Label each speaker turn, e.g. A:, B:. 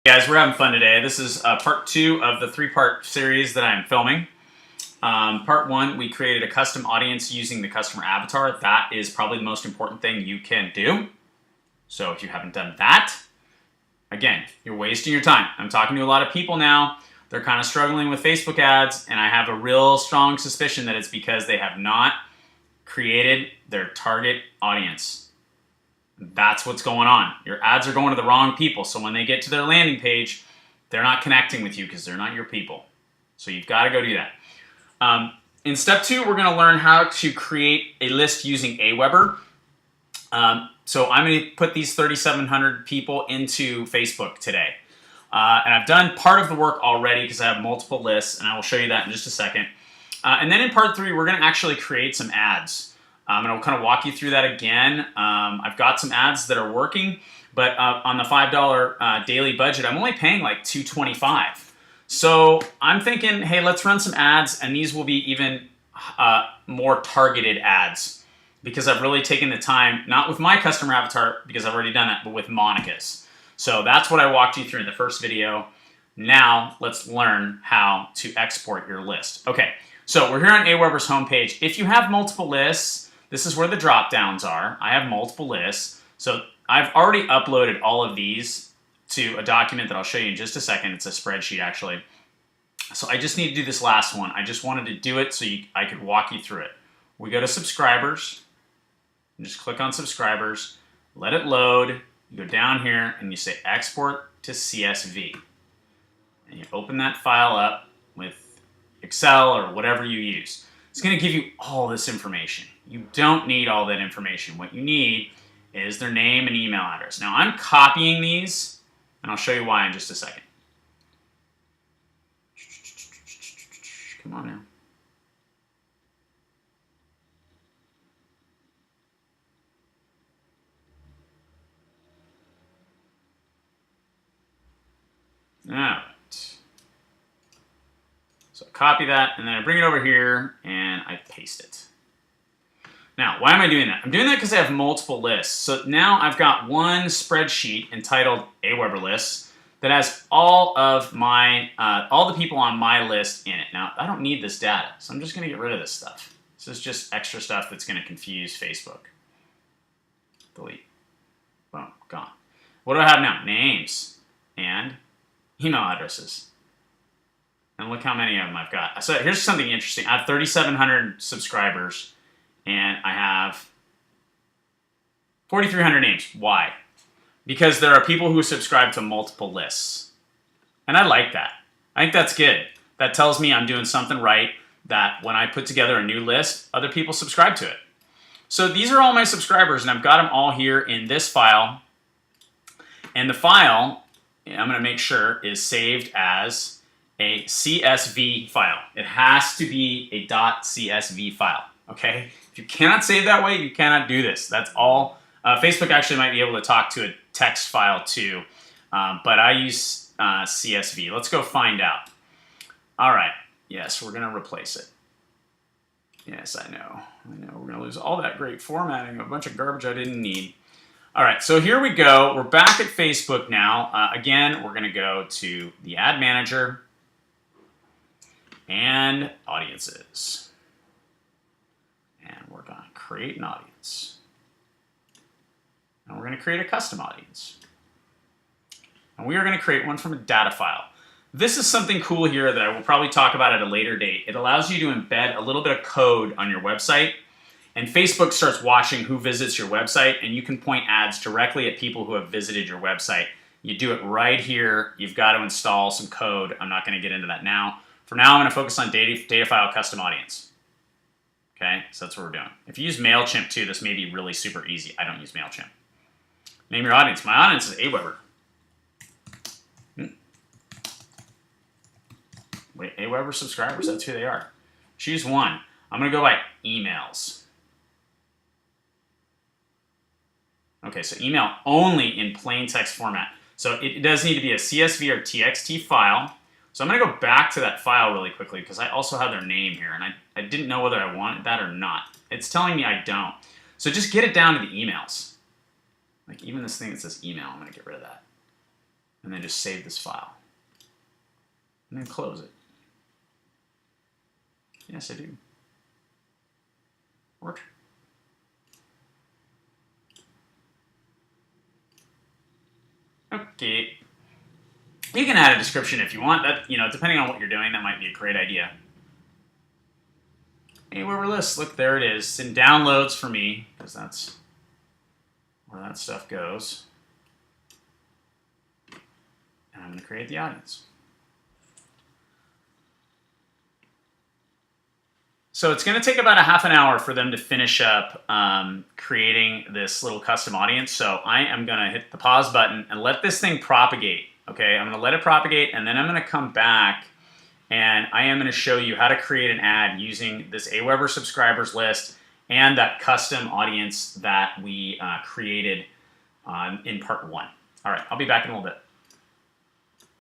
A: Guys, we're having fun today. This is part 2 of the 3-part series that I'm filming. Part 1, we created a custom audience using the customer avatar. That is probably the most important thing you can do. So if you haven't done that, again, you're wasting your time. I'm talking to a lot of people now. They're kind of struggling with Facebook ads, and I have a real strong suspicion that it's because they have not created their target audience. That's what's going on. Your ads are going to the wrong people, so when they get to their landing page, they're not connecting with you because they're not your people. So you've got to go do that. In step 2, we're going to learn how to create a list using Aweber. So I'm going to put these 3,700 people into Facebook today. And I've done part of the work already because I have multiple lists, and I will show you that in just a second. And then in part 3, we're going to actually create some ads. And I'll kind of walk you through that again. I've got some ads that are working, but on the $5 daily budget, I'm only paying like $2.25. So I'm thinking, hey, let's run some ads, and these will be even more targeted ads because I've really taken the time, not with my customer avatar because I've already done that, but with Monica's. So that's what I walked you through in the first video. Now let's learn how to export your list. Okay, so we're here on Aweber's homepage. If you have multiple lists, this is where the drop downs are. I have multiple lists. So I've already uploaded all of these to a document that I'll show you in just a second. It's a spreadsheet actually. So I just need to do this last one. I just wanted to do it so I could walk you through it. We go to subscribers, and just click on subscribers, let it load. You go down here and you say export to CSV. And you open that file up with Excel or whatever you use. It's going to give you all this information. You don't need all that information. What you need is their name and email address. Now I'm copying these, and I'll show you why in just a second. Come on now. All right. So I copy that, and then I bring it over here, and I paste it. Now, why am I doing that? I'm doing that because I have multiple lists. So now I've got one spreadsheet entitled Aweber Lists that has all of my, all the people on my list in it. Now, I don't need this data, so I'm just going to get rid of this stuff. This is just extra stuff that's going to confuse Facebook. Delete. Boom, gone. What do I have now? Names and email addresses. And look how many of them I've got. So here's something interesting. I have 3,700 subscribers, and I have 4,300 names. Why? Because there are people who subscribe to multiple lists. And I like that. I think that's good. That tells me I'm doing something right, that when I put together a new list, other people subscribe to it. So these are all my subscribers, and I've got them all here in this file. And the file, I'm going to make sure, is saved as a CSV file. It has to be a .csv file, okay? If you cannot save that way, you cannot do this. That's all. Facebook actually might be able to talk to a text file too, but I use CSV. Let's go find out. All right, yes, we're gonna replace it. Yes, I know, we're gonna lose all that great formatting, a bunch of garbage I didn't need. All right, so here we go. We're back at Facebook now. Again, we're gonna go to the Ad Manager and Audiences. And we're going to create an audience. And we're going to create a custom audience. And we are going to create one from a data file. This is something cool here that I will probably talk about at a later date. It allows you to embed a little bit of code on your website. And Facebook starts watching who visits your website, and you can point ads directly at people who have visited your website. You do it right here. You've got to install some code. I'm not going to get into that now. For now, I'm going to focus on data file custom audience. Okay, so that's what we're doing. If you use MailChimp too, this may be really super easy. I don't use MailChimp. Name your audience. My audience is Aweber. Wait, Aweber subscribers, that's who they are. Choose one. I'm going to go by emails. Okay, so email only in plain text format. So it does need to be a CSV or TXT file. So I'm going to go back to that file really quickly because I also have their name here, and I didn't know whether I wanted that or not. It's telling me I don't. So just get it down to the emails. Like even this thing that says email, I'm going to get rid of that. and then just save this file. And then close it. Yes, I do. Work. Okay. You can add a description if you want. That, depending on what you're doing, that might be a great idea. AWeber list, look, there it is. It's in downloads for me, because that's where that stuff goes. And I'm going to create the audience. So it's going to take about a half an hour for them to finish up creating this little custom audience. So I am going to hit the pause button and let this thing propagate. Okay, I'm going to let it propagate, and then I'm going to come back and I am going to show you how to create an ad using this AWeber subscribers list and that custom audience that we created in part 1. All right, I'll be back in a little bit.